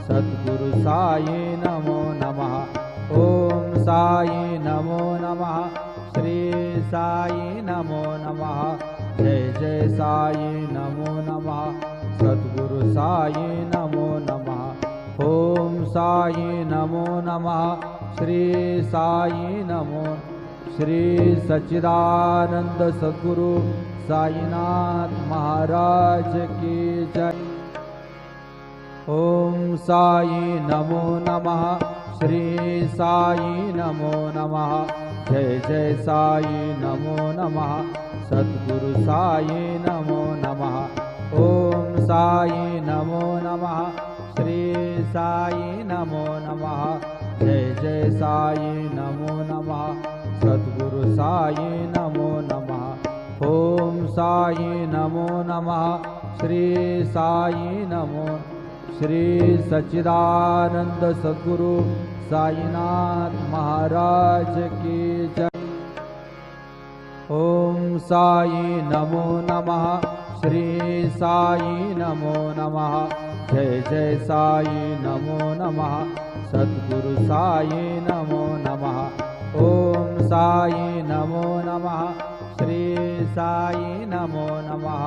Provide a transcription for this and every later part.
सद्गुरु साई नमो नमः। ओम साई नमो नमः। श्री साई नमो नमः। जय जय साई नमो नमः। सद्गुरु साई नमो नमः। ओम साई नमो नमः। श्री साई नमो। श्री सच्चिदानंद सद्गुरु साईनाथ महाराज की जय। ओम साई नमो नमः। श्री साई नमो नमः। जय जय साई नमो नमः। सद्गुरु साई नमो नमः। ओम साई नमो नमः। श्री साई नमो नमः। जय जय साई नमो नमः। सद्गुरु साई नमो नमः। ओम साई नमो नमः। श्री साई नमो। श्री सच्चिदानंद सद्गुरु साईनाथ महाराज की जय। ओम साई नमो नमः। श्री साई नमो नमः। जय जय साई नमो नमः। सद्गुरु साई नमो नमः। ओम साई नमो नमः। श्री साई नमो नमः।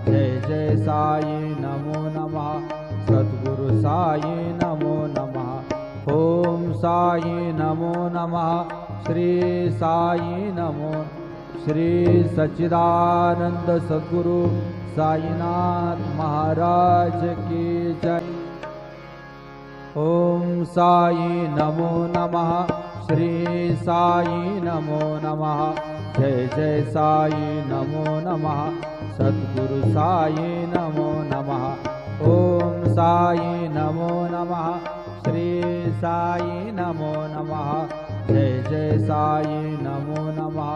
जय जय साई नमो नमः। सद्गुरु साई नमो नमः। ओम साई नमो नमः। श्री साई नमो। श्री सच्चिदानंद सद्गुरु साईनाथ महाराज की जय। ओम साई नमो नमः। श्री साई नमो नमः। जय जय साई नमो नमः। सद्गुरु साई नमो नमः। ओम साई नमो नमः। श्री साई नमो नमः। जय जय साई नमो नमः।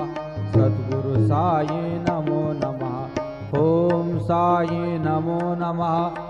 सद्गुरु साई नमो नमः। ओम साई नमो नमः।